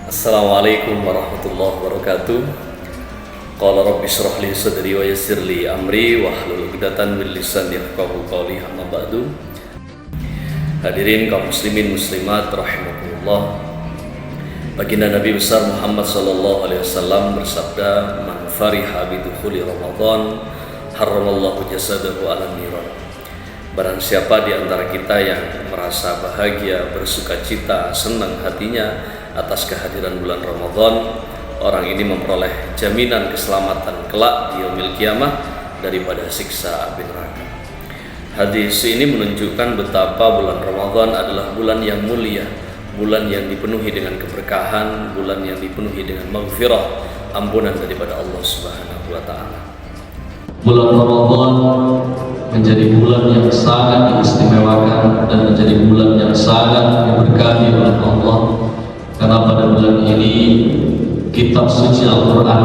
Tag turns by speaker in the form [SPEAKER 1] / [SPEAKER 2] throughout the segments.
[SPEAKER 1] Assalamualaikum warahmatullahi wabarakatuh. Qala rabbi shrah li sadri wa yassir li amri wahlul 'uqdatan min lisani yafqahu qawli, amma ba'du. Hadirin kaum muslimin muslimat rahimakumullah. Baginda Nabi besar Muhammad sallallahu alaihi wasallam bersabda, "Man fariha bi dukhuli Ramadan, haramallahu jasadahu 'alan niran." Barang siapa di antara kita yang merasa bahagia, bersukacita, senang hatinya atas kehadiran bulan Ramadan, orang ini memperoleh jaminan keselamatan kelak di yaumil qiyamah daripada siksa api neraka. Hadis ini menunjukkan betapa bulan Ramadan adalah bulan yang mulia, bulan yang dipenuhi dengan keberkahan, bulan yang dipenuhi dengan maghfirah, ampunan daripada Allah Subhanahu wa taala.
[SPEAKER 2] Bulan Ramadan menjadi bulan yang sangat diistimewakan dan menjadi bulan yang sangat diberkahi oleh Allah, karena pada bulan ini kitab suci Al-Quran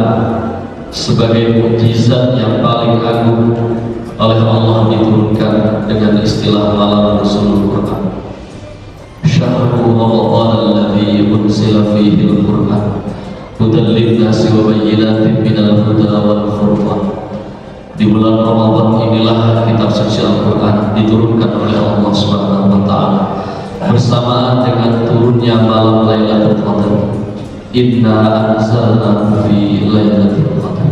[SPEAKER 2] sebagai mukjizat yang paling agung oleh Allah diturunkan dengan istilah malam nuzulul Quran. Syahrul Ramadan alladzi unzila fihi al-Quran hudan lin-nasi wa bayyinatin minal huda wal furqan. Di bulan Ramadan inilah kitab suci Al-Quran diturunkan oleh Allah Subhanahu wa taala bersamaan dengan turunnya malam Lailatul Qadar. Inna anzalnahu fi Lailatul Qadar.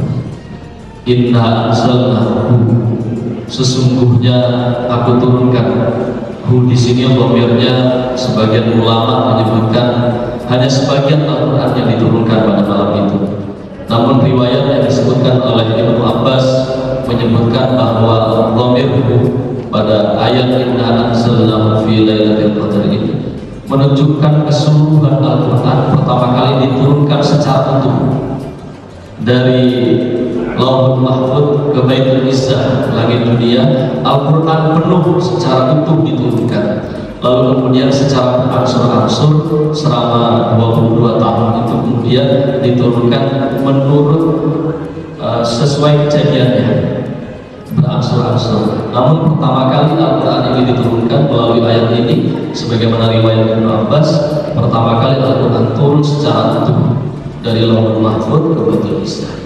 [SPEAKER 2] Inna anzalnahu, sesungguhnya aku turunkan. Hu di sini dhamirnya sebagian ulama menyebutkan hanya sebagian Al-Quran yang diturunkan pada malam itu. Namun riwayat yang disebutkan oleh Ibnu Abbas menyebutkan bahwa dhamir pada ayat Inna anzalnahu fi Lailatul Qadar ini menunjukkan keseluruhan Al-Quran pertama kali diturunkan secara utuh dari Lauhul Mahfuz ke Baitul Izzah, langit dunia. Al-Quran penuh secara utuh diturunkan, lalu kemudian secara berangsur-angsur selama 22 tahun itu kemudian diturunkan menurut sesuai kejadiannya, berangsur-angsur. Namun pertama kali Al-Quran ini diturunkan melalui ayat ini, sebagaimana riwayat Ibnu Abbas, pertama kali Al-Quran turun secara utuh dari Lauhul Mahfuz ke Baitul Izzah.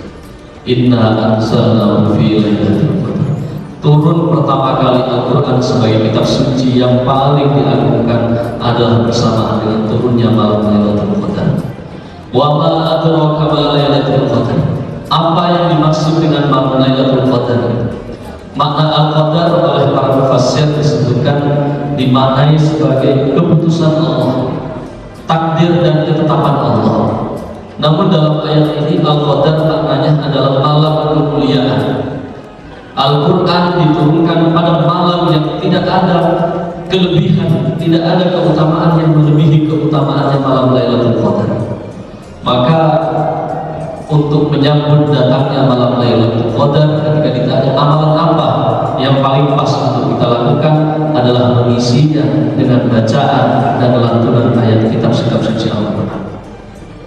[SPEAKER 2] Inna anzalnahu fi Lailatul Qadar. Turun pertama kali Al-Quran sebagai kitab suci yang paling diagungkan adalah bersamaan dengan turunnya malam Lailatul Qadar. Wa ma adraka ma Lailatul Qadar. Apa yang dimaksud dengan malam Lailatul Qadar? Makna Al-Qadar oleh para mufassir disebutkan dimaknai sebagai keputusan Allah, takdir dan ketetapan Allah. Namun dalam ayat ini Al-Qadar maknanya adalah malam kemuliaan. Al-Quran diturunkan pada malam yang tidak ada kelebihan, tidak ada keutamaan yang melebihi keutamaannya malam Lailatul Qadar. Maka untuk menyambut datangnya malam Lailatul Qadar, ketika ditanya amalan apa yang paling pas untuk kita lakukan, adalah mengisinya dengan bacaan dan lantunan ayat kitab-kitab suci Al-Quran.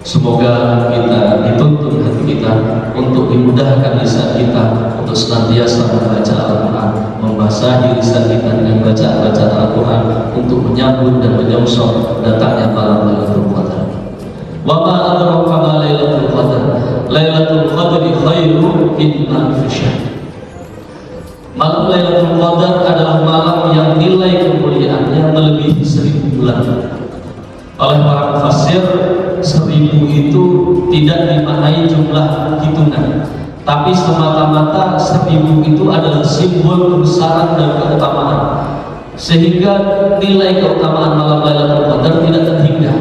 [SPEAKER 2] Semoga kita dituntun hati kita untuk dimudahkan lisan kita untuk senantiasa membaca Al-Quran, membasahi lisan kita dengan bacaan-bacaan Al-Quran untuk menyambut dan menyongsong datangnya malam Lailatul Qadar. Wa ma adraka ma Lailatul Qadar. Lailatul Qadri khairum min alfi syahr. Malam Lailatul Qadar adalah malam yang nilai kemuliaannya melebihi 1000 bulan. Oleh para mufassir, 1000 itu tidak dimaknai jumlah hitungan, tapi semata-mata 1000 itu adalah simbol kebesaran dan keutamaan, sehingga nilai keutamaan malam Lailatul Qadar tidak terhingga.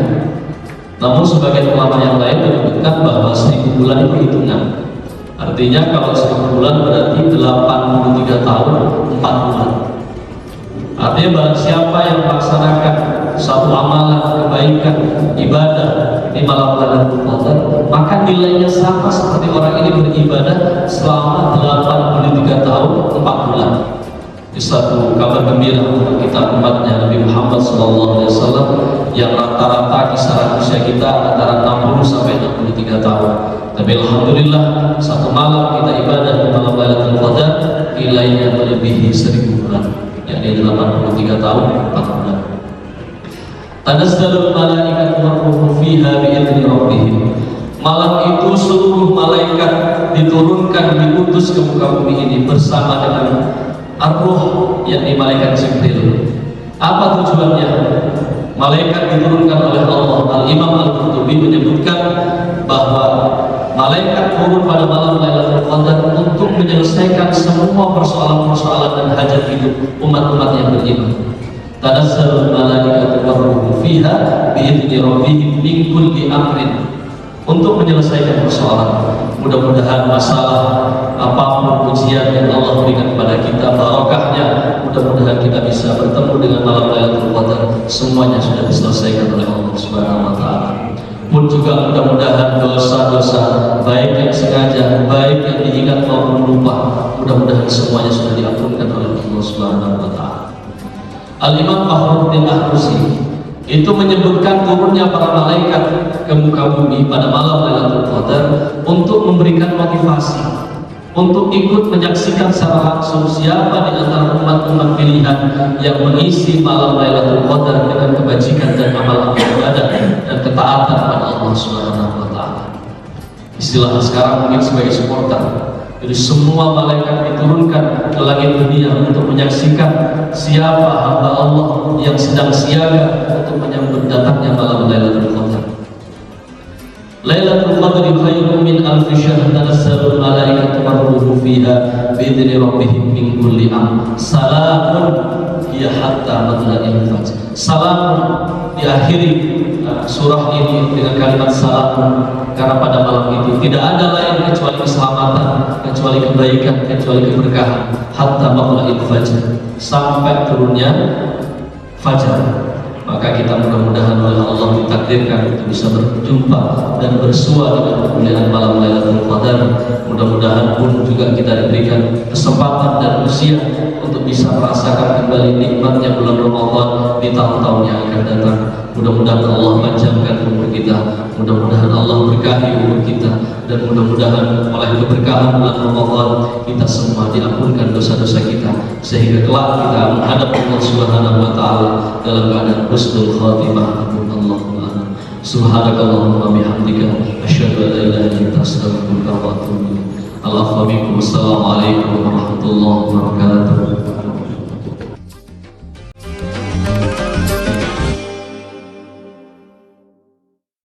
[SPEAKER 2] Namun sebagian ulama yang lain menyebutkan bahwa 1000 bulan itu hitungan. Artinya kalau 1000 bulan berarti 83 tahun 4 bulan. Artinya barang siapa yang melaksanakan satu amalan kebaikan, ibadah di malam Lailatul Qadar, maka nilainya sama seperti orang ini beribadah selama 83 tahun 4 bulan. Di satu kabar gembira untuk kita umatnya Nabi Muhammad SAW yang rata-rata kisaran usia kita antara 60 sampai 63 tahun. Tapi alhamdulillah satu malam kita ibadah di malam Lailatul Qadar nilainya melebihi 1000 bulan, yakni 83 tahun 4 bulan. Tanazzalul malaikatu warruhu fiha bi'idzni rabbihim. Malam itu seluruh malaikat diturunkan, diutus ke muka bumi ini bersama dengan ar-ruh, yakni malaikat Jibril. Apa tujuannya? Malaikat diturunkan oleh Allah. Al-Imam Al-Qurtubi menyebutkan bahwa malaikat turun pada malam Lailatul Qadar untuk menyelesaikan semua persoalan-persoalan dan hajat hidup umat-umat yang beriman. Tanazzalul malaikatu warruhu fiha bi'idzni rabbihim min kulli amrin, untuk menyelesaikan persoalan. Mudah-mudahan masalah apapun ujian yang Allah berikan kepada kita, barokahnya, mudah-mudahan kita bisa bertemu dengan malam Lailatul Qadar, semuanya sudah diselesaikan oleh Allah Subhanahu wa taala. Pun juga mudah-mudahan dosa-dosa baik yang sengaja, baik yang diingat maupun lupa, mudah-mudahan semuanya sudah diampunkan oleh Allah Subhanahu wa taala. Al-Imam Fakhruddin Ar-Razi itu menyebutkan turunnya para malaikat ke muka bumi pada malam Lailatul Qadar untuk memberikan motivasi, untuk ikut menyaksikan secara langsung siapa di antara umat-umat pilihan yang mengisi malam Lailatul Qadar dengan kebajikan dan amal ibadah dan ketaatan kepada Allah Subhanahu wa taala. Istilah sekarang mungkin sebagai supporter. Jadi semua malaikat diturunkan ke langit dunia untuk menyaksikan siapa hamba Allah yang sedang siaga untuk menyambut datangnya malam Lailatul Qadar. Lailatul Qadri khairun min alfi syahr, tanazzalul malaikatu warruhu fiha bi'idzni rabbihim min kulli amr. Salamun hiya hatta matla'il fajr. Salamun, diakhiri surah ini dengan kalimat salamun, karena pada malam itu tidak ada lain kecuali keselamatan, kecuali kebaikan, kecuali keberkahan. Hatta matla'il fajr, sampai turunnya fajar. Maka kita mudah-mudahan oleh Allah ditakdirkan untuk bisa berjumpa dan bersua dengan kemuliaan malam Lailatul Qadar. Mudah-mudahan pun juga kita diberikan kesempatan dan usia untuk bisa merasakan kembali nikmatnya bulan Ramadan di tahun-tahun yang akan datang. Mudah-mudahan Allah panjangkan umur kita, mudah-mudahan Allah berkahi umur kita, dan mudah-mudahan oleh keberkahan bulan Ramadan kita semua diampunkan dosa-dosa kita, sehingga kelak kita menghadap Allah Subhanahu wa taala dalam keadaan husnul khatimah. Allahumma subhanakallahumma bihamdika asyhadu an la ilaha illa anta astaghfiruka wa atubu ilaik. Assalamualaikum warahmatullahi wabarakatuh.